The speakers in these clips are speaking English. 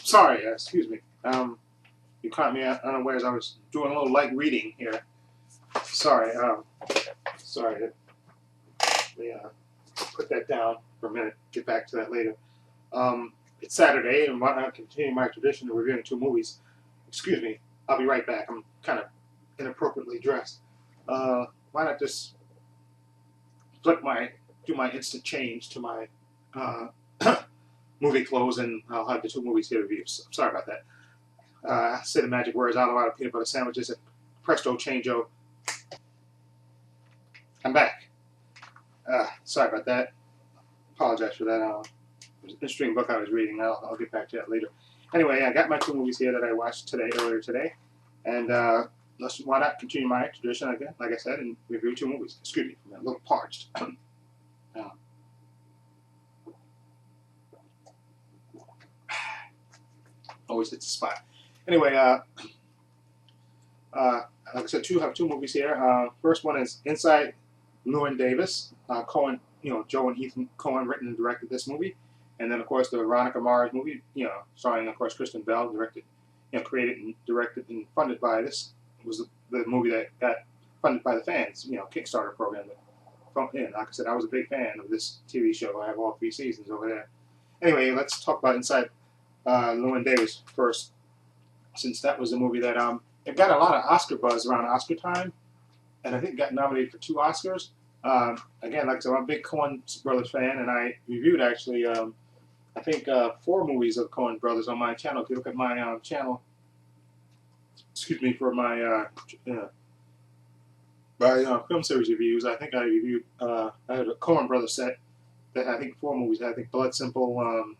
Sorry, excuse me. You caught me unawares. I was doing a little light reading here. Sorry. Sorry. Let me put that down for a minute. Get back to that later. It's Saturday, and why not continue my tradition of reviewing two movies? Excuse me. I'll be right back. I'm kind of inappropriately dressed. Why not just do my instant change to my movie clothes, and I'll have the two movies here to review. So, sorry about that. Say the magic words out loud of peanut butter sandwiches and presto changeo. I'm back. Sorry about that. Apologize for that. It was an interesting book I was reading. I'll get back to that later. Anyway, I got my two movies here that I watched earlier today, and why not continue my tradition again, like I said, and review two movies. Excuse me, I'm a little parched. Always hits the spot. Anyway, like I said, have two movies here. First one is Inside Llewyn Davis. Cohen, Joe and Ethan Cohen written and directed this movie. And then, of course, the Veronica Mars movie, starring, of course, Kristen Bell, created and directed and funded by this. Was the movie that got funded by the fans, Kickstarter program. Like I said, I was a big fan of this TV show. I have all 3 seasons over there. Anyway, let's talk about Inside Llewyn Davis first, since that was a movie that it got a lot of Oscar buzz around Oscar time, and I think it got nominated for 2 Oscars. Again, like I said, I'm a big Coen Brothers fan, and I reviewed actually, I think 4 movies of Coen Brothers on my channel. If you look at my channel, excuse me, for my film series reviews, I think I reviewed, I had a Coen Brothers set that I think 4 movies. I think Blood Simple,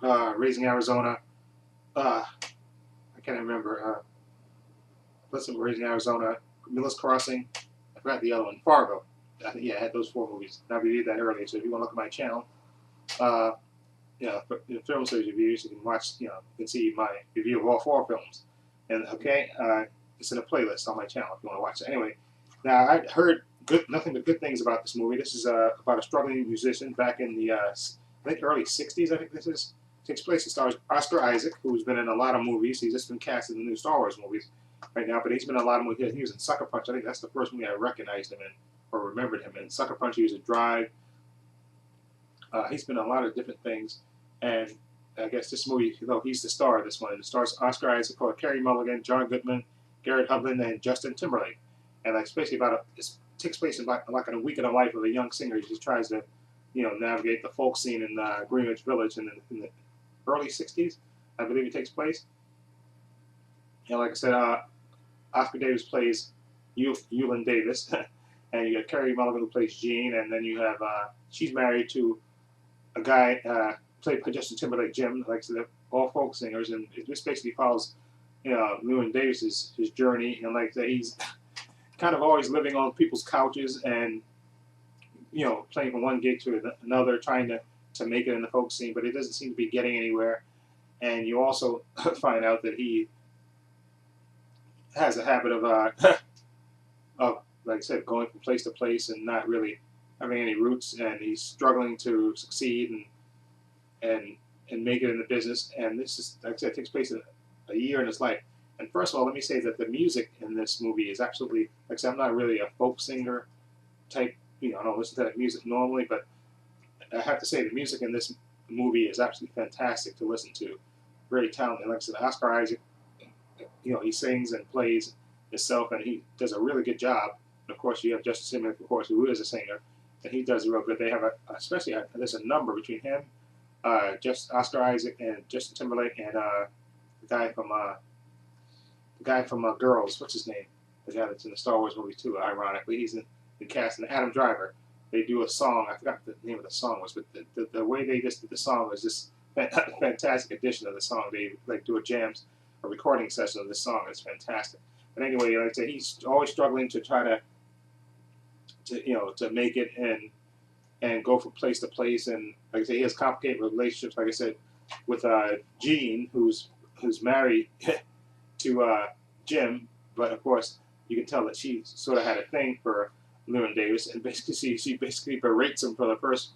Raising Arizona, I can't remember, Blood Simple, Raising Arizona, Miller's Crossing, I forgot the other one, Fargo. I had those 4 movies. I reviewed that earlier, so if you want to look at my channel, for film series reviews, you can watch, you can see my review of all 4 films. And it's in a playlist on my channel if you want to watch it. Anyway, now I heard nothing but good things about this movie. This is about a struggling musician back in the I think early '60s. I think this takes place. It stars Oscar Isaac, who's been in a lot of movies. He's just been cast in the new Star Wars movies right now, but he's been in a lot of movies. He was in Sucker Punch. I think that's the first movie I recognized him in or remembered him in. Sucker Punch. He was in Drive. He's been in a lot of different things, and I guess this movie, he's the star of this one. It stars Oscar Isaac, Carey Mulligan, John Goodman, Garrett Hedlund, and Justin Timberlake. And it's basically it takes place in like a week in the life of a young singer. He just tries to, navigate the folk scene in Greenwich Village in the early '60s, I believe it takes place. And like I said, Oscar Davis plays Llewyn Davis, and you got Carey Mulligan who plays Jean, and then you have she's married to a guy played by Justin Timberlake, Jim. Like I said, all folk singers, and it just basically follows Llewyn Davis's his journey, and like I said, he's kind of always living on people's couches and playing from one gig to another, trying to make it in the folk scene, but it doesn't seem to be getting anywhere. And you also find out that he has a habit of like I said, going from place to place and not really having any roots, and he's struggling to succeed and make it in the business. And this is, like I said, it takes place in a year in his life. And first of all, let me say that the music in this movie is absolutely, like I said, I'm not really a folk singer type, I don't listen to that music normally, but I have to say the music in this movie is absolutely fantastic to listen to. Very talented. Like I said, Oscar Isaac, he sings and plays himself, and he does a really good job. And of course, you have Justin Timberlake, of course, who is a singer, and he does real good. They have especially there's a number between him, Oscar Isaac, and Justin Timberlake, and the guy from Girls. What's his name? The guy that's in the Star Wars movie too. Ironically, he's in the cast. And Adam Driver. They do a song. I forgot what the name of the song was, but the way they just did the song was just a fantastic addition to the song. They do a recording session of this song. It's fantastic. But anyway, like I say, he's always struggling to try to make it and go from place to place. And like I say, he has complicated relationships. Like I said, with Jean, who's married to Jim, but of course you can tell that she sort of had a thing for Llewyn Davis, and basically she basically berates him for the first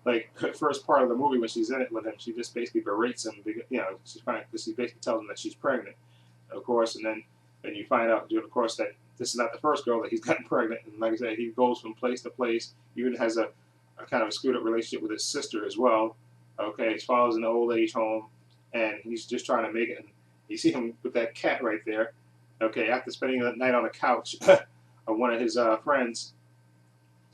like the first part of the movie when she's in it with him, she just basically berates him because she's fine because she basically tells him that she's pregnant, of course, and then you find out during the course that this is not the first girl that he's gotten pregnant, and like I said, he goes from place to place. He even has a kind of a screwed up relationship with his sister as well. Okay, his father's in an old age home, and he's just trying to make it. And you see him with that cat right there. Okay, after spending the night on the couch of one of his friends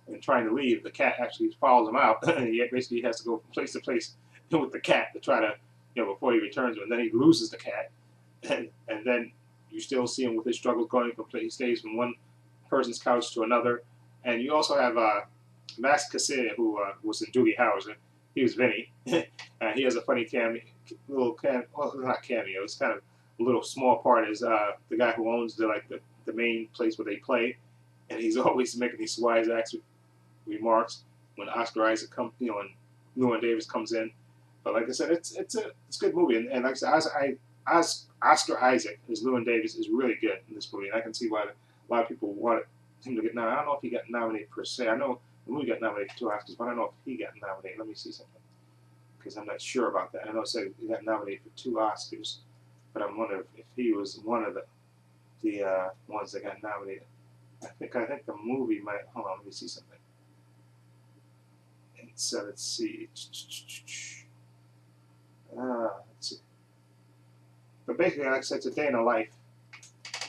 and trying to leave, the cat actually follows him out. And he basically has to go from place to place with the cat to try to, before he returns. And then he loses the cat, and then you still see him with his struggles going from place. He stays from one person's couch to another. And you also have Max Cassell, who was in Doogie Howser. He was Vinny. He has a funny well, not cameo. It's kind of a little small part. Is the guy who owns the main place where they play, and he's always making these wise ass remarks when Oscar Isaac comes, and Llewyn Davis comes in. But like I said, it's a good movie, and like I said, Oscar Isaac as Llewyn Davis is really good in this movie, and I can see why a lot of people wanted him to get nominated. I don't know if he got nominated per se. I know the movie got nominated for 2 Oscars, but I don't know if he got nominated. Let me see something, because I'm not sure about that. I know it said he got nominated for 2 Oscars, but I'm wondering if he was one of the ones that got nominated. I think the movie might. Hold on, let me see something. So let's see. Let's see. But basically, like I said, it's a day in the life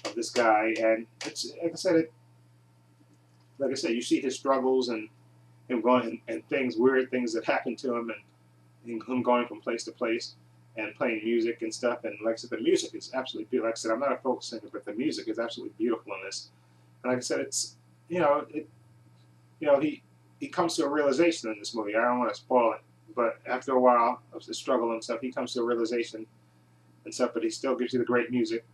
of this guy, and it's like I said, you see his struggles and him going and weird things that happen to him, and him going from place to place and playing music and stuff. And like I said, the music is absolutely beautiful. Like I said, I'm not a folk singer, but the music is absolutely beautiful in this. And like I said, it's he comes to a realization in this movie. I don't want to spoil it, but after a while of the struggle and stuff, he comes to a realization and stuff. But he still gives you the great music,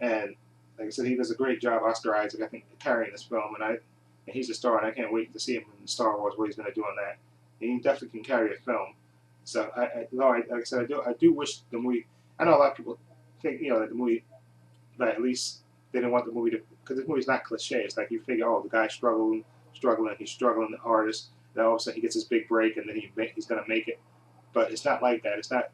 and like I said, he does a great job, Oscar Isaac, I think, carrying this film. And he's a star, and I can't wait to see him in Star Wars, what he's going to do on that. And he definitely can carry a film. So like I said, I do wish the movie. I know a lot of people think that the movie, that at least they didn't want the movie to, because the movie's not cliche. It's like you figure, oh, the guy's struggling, he's struggling, the artist. Then all of a sudden he gets his big break, and then he's going to make it. But it's not like that. It's not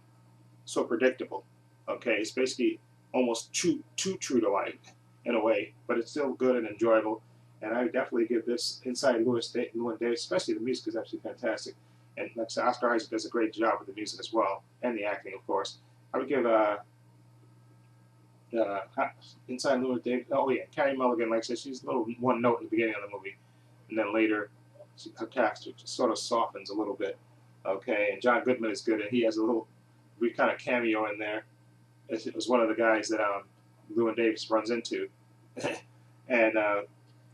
so predictable. Okay, it's basically almost too true to life in a way, but it's still good and enjoyable. And I would definitely give this Inside Llewyn Davis, especially the music is absolutely fantastic. And like I said, Oscar Isaac does a great job with the music as well, and the acting, of course. I would give Inside Llewyn Davis. Oh yeah, Carey Mulligan. Like I said, she's a little one note in the beginning of the movie, and then later her character sort of softens a little bit. Okay, and John Goodman is good, and he has a little brief kind of cameo in there. It was one of the guys that Llewyn Davis runs into, and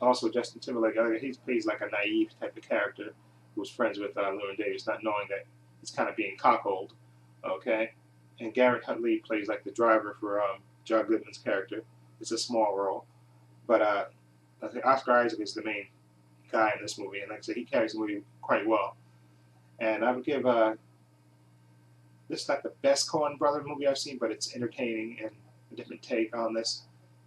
also Justin Timberlake. He plays like a naive type of character who's friends with Llewyn Davis, not knowing that he's kind of being cockholed. Okay, and Garrett Huntley plays like the driver for John Goodman's character. It's a small role, but I think Oscar Isaac is the main guy in this movie, and like I said, he carries the movie quite well. And I would give this is not the best Coen Brother movie I've seen, but it's entertaining and a different take on this.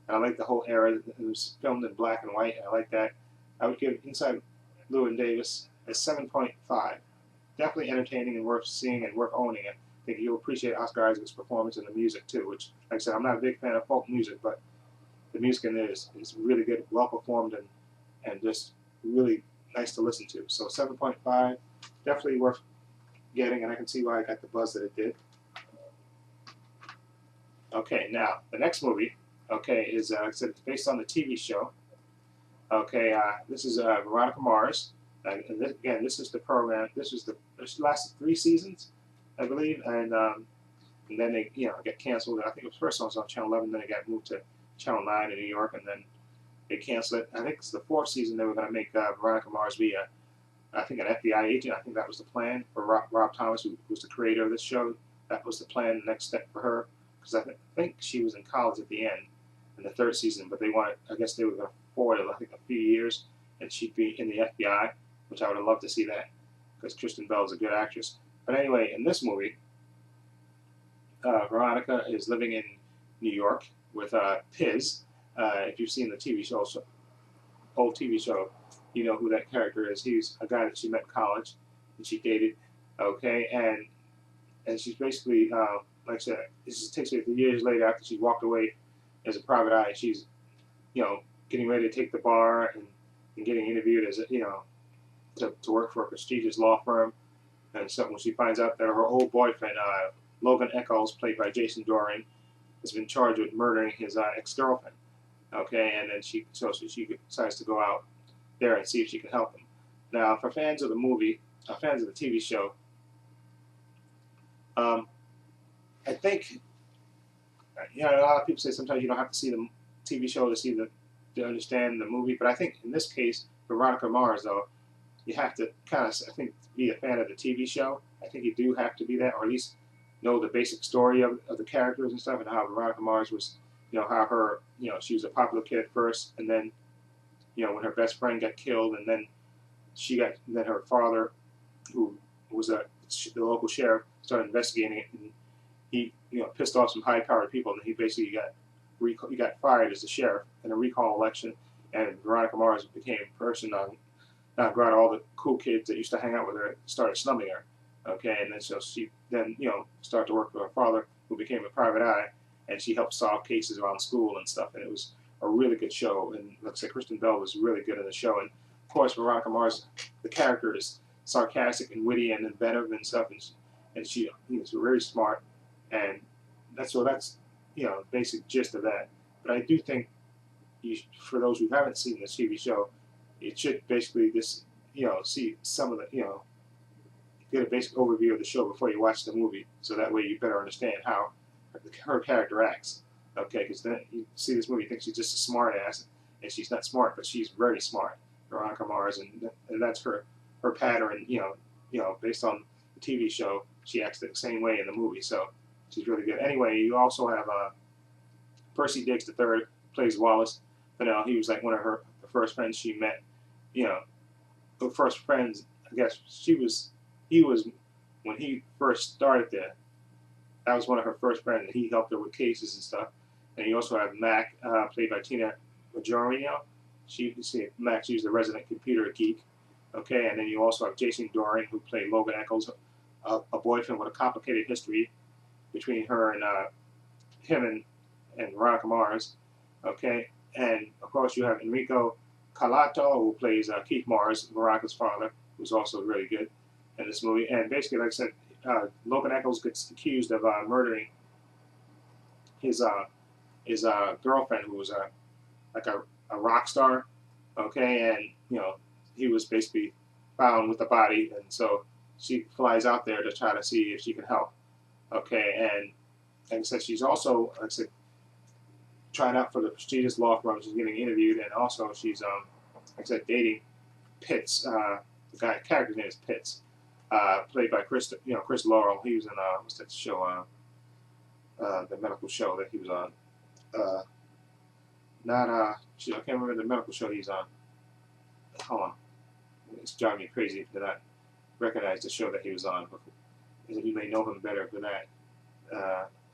And I like the whole era. It was filmed in black and white. I like that. I would give Inside Llewyn Davis a 7.5. Definitely entertaining and worth seeing and worth owning it. I think you'll appreciate Oscar Isaac's performance and the music too, which, like I said, I'm not a big fan of folk music, but the music in there is really good, well performed, and just really nice to listen to. So 7.5, definitely worth getting, and I can see why I got the buzz that it did. Okay, now the next movie, okay, is like I said, it's based on the TV show. Okay, this is Veronica Mars. And this is the program. This lasted 3 seasons, I believe, and then they get canceled. I think it was first on Channel 11, then it got moved to Channel 9 in New York, and then they canceled it. I think it's the 4th season they were going to make Veronica Mars be I think an FBI agent. I think that was the plan for Rob Thomas, who was the creator of this show. That was the plan, the next step for her, because I think she was in college at the end in the 3rd season, but I guess they were going to forward it, I think, a few years, and she'd be in the FBI, which I would have loved to see that, because Kristen Bell is a good actress. But anyway, in this movie, Veronica is living in New York with Piz. If you've seen the TV show, old TV show, you know who that character is. He's a guy that she met in college, and she dated Okay, and she's basically, like I said, this takes place years later after she walked away as a private eye. She's, you know, getting ready to take the bar and getting interviewed as a, you know, to work for a prestigious law firm. And so when she finds out that her old boyfriend, Logan Eccles, played by Jason Dohring, has been charged with murdering his ex-girlfriend. Okay, and then she decides to go out there and see if she can help him. Now, for fans of the movie, fans of the TV show, um, I think, you know, a lot of people say sometimes you don't have to see the TV show to see to understand the movie, but I think in this case, Veronica Mars, though, you have to kind of, I think, be a fan of the TV show. I think you do have to be that, or at least know the basic story of the characters and stuff, and how Veronica Mars was, you know, how her, you know, she was a popular kid at first, and then, you know, when her best friend got killed, and then then her father, who was the local sheriff, started investigating it, and he, you know, pissed off some high-powered people, and he basically he got fired as the sheriff in a recall election, and Veronica Mars became a person on brought all the cool kids that used to hang out with her started snubbing her. Okay, and then so she then, you know, started to work with her father, who became a private eye, and she helped solve cases around school and stuff. And it was a really good show. And like I said, Kristen Bell was really good in the show. And of course, Veronica Mars, the character is sarcastic and witty and inventive and stuff, and she is very smart. And that's you know, basic gist of that. But I do think for those who haven't seen this TV show, it should basically just, you know, see some of the, you know, get a basic overview of the show before you watch the movie, so that way you better understand how her character acts. Okay, because then you see this movie, you think she's just a smart ass, and she's not smart, but she's very smart, Veronica Mars, and that's her pattern. You know, based on the TV show, she acts the same way in the movie, so she's really good. Anyway, you also have Percy Diggs III plays Wallace. But now he was like one of the first friends she met. You know, the first friends. I guess he was when he first started there. That was one of her first friends, and he helped her with cases and stuff. And you also have Mac, played by Tina Majorino. Mac, she's the resident computer geek. Okay, and then you also have Jason Dohring, who played Logan Eccles, a boyfriend with a complicated history between her and him and Veronica Mars. Okay, and of course you have Enrico Calato, who plays Keith Mars, Veronica's father, who's also really good in this movie. And basically, like I said, Logan Eccles gets accused of murdering his girlfriend, who was like a rock star. Okay, and you know, he was basically found with the body, and so she flies out there to try to see if she can help. Okay, and like I said, she's also, like I said, trying out for the prestigious law firm. She's getting interviewed, and also she's, like I said, dating Pitts. The character's name is Pitts, played by Chris Laurel. He was in what's that show? The medical show that he was on. I can't remember the medical show he's on. Hold on, it's driving me crazy that I recognize the show that he was on. You may know him better for that.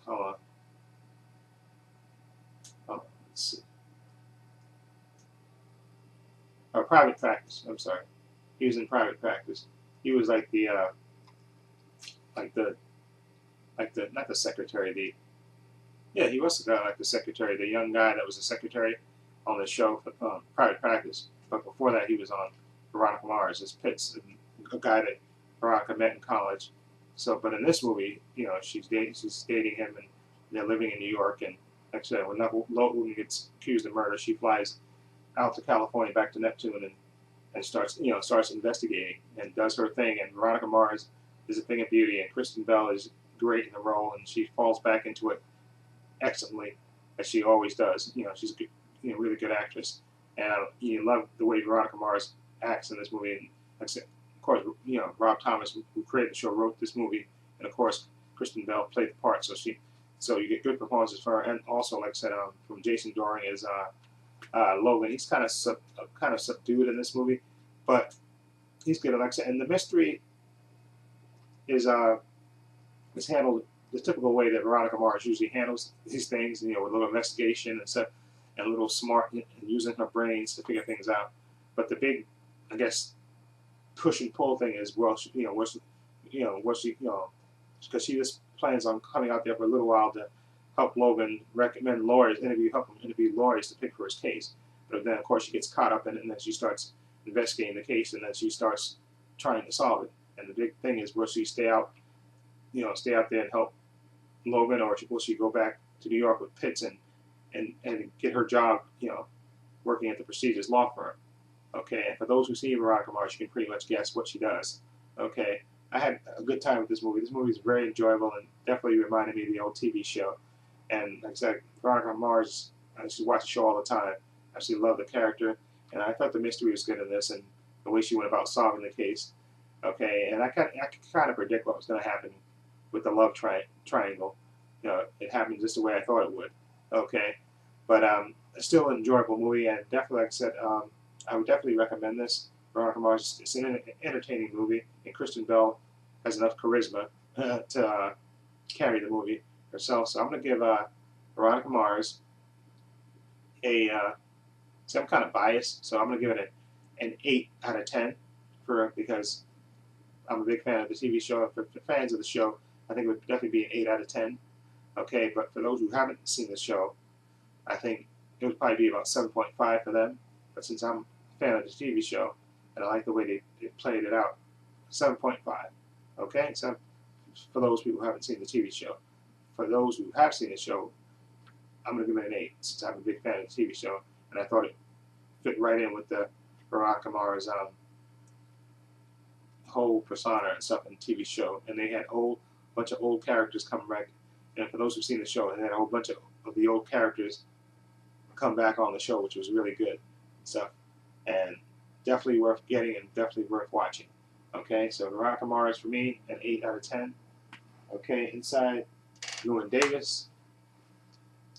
Hold on. Oh, let's see. Private Practice. I'm sorry. He was in Private Practice. He was like not the secretary. He was the guy like the secretary, the young guy that was the secretary on the show for Private Practice. But before that, he was on Veronica Mars as Pitts, a guy that Veronica met in college. So, but in this movie, you know, she's dating him, and they're living in New York. And like I said, when Logan gets accused of murder, she flies out to California, back to Neptune, and starts investigating and does her thing. And Veronica Mars is a thing of beauty, and Kristen Bell is great in the role, and she falls back into it excellently, as she always does. You know, she's a good, really good actress, and you love the way Veronica Mars acts in this movie. And like I said, of course, you know, Rob Thomas, who created the show, wrote this movie, and of course, Kristen Bell played the part. So you get good performances from her, and also, like I said, from Jason Dohring as Logan. He's kind of subdued in this movie, but he's good. Like I said, and the mystery is handled the typical way that Veronica Mars usually handles these things, you know, with a little investigation and stuff, and a little smart and using her brains to figure things out. But the big, I guess, push and pull thing is, well, what she, because she just plans on coming out there for a little while to help Logan recommend lawyers, help him interview lawyers to pick for his case. But then, of course, she gets caught up in it, and then she starts investigating the case, and then she starts trying to solve it. And the big thing is, will she stay out there and help Logan, or will she go back to New York with Pitts and get her job, working at the prestigious law firm? Okay, and for those who see Veronica Mars, you can pretty much guess what she does. Okay, I had a good time with this movie. This movie is very enjoyable and definitely reminded me of the old TV show. And like I said, Veronica Mars, I used to watch the show all the time. I actually love the character, and I thought the mystery was good in this, and the way she went about solving the case. Okay, and I could kind of predict what was going to happen with the love triangle. It happened just the way I thought it would. Okay, but it's still an enjoyable movie, and definitely, like I said, I would definitely recommend this. Veronica Mars. It's an entertaining movie, and Kristen Bell has enough charisma to carry the movie herself. So I'm going to give Veronica Mars a. See, I'm kind of biased, so I'm going to give it an 8 out of 10 because I'm a big fan of the TV show. For fans of the show, I think it would definitely be an 8 out of 10. Okay, but for those who haven't seen the show, I think it would probably be about 7.5 for them. But since I'm a fan of the TV show and I like the way they played it out, 7.5. Okay, so for those people who haven't seen the TV show. For those who have seen the show, I'm going to give it an 8 since I'm a big fan of the TV show, and I thought it fit right in with the Veronica Mars whole persona and stuff in the TV show. And they had a bunch of old characters come back. And for those who've seen the show, they had a whole bunch of the old characters come back on the show, which was really good stuff. And definitely worth getting and definitely worth watching. Okay, so Veronica Mars for me, an 8 out of 10. Okay, inside Llewyn Davis.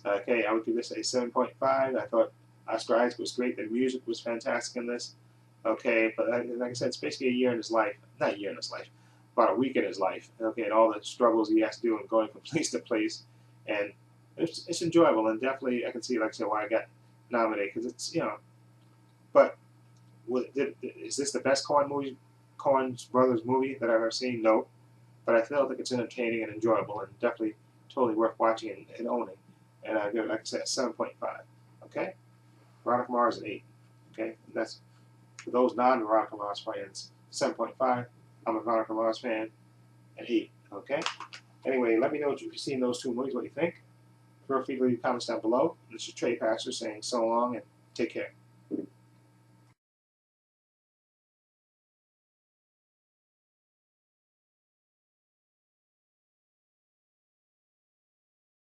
Okay, I would give this a 7.5. I thought Oscar Isaac was great. The music was fantastic in this. Okay, but like I said, it's basically a year in his life. Not a year in his life, about a week in his life. Okay, and all the struggles he has to do and going from place to place. And it's enjoyable, and definitely I can see, like I said, why I got nominated, because it's, but is this the best Coen Brothers movie that I've ever seen? No. But I feel like it's entertaining and enjoyable and definitely totally worth watching and owning. And I give it, like I said, a 7.5. Okay? Veronica Mars an 8. Okay? And that's for those non-Veronica Mars fans, 7.5. I'm a Veronica Mars fan, an 8. Okay? Anyway, let me know if you've seen those two movies, what you think. Feel free to leave comments down below. This is Trepacer saying so long and take care.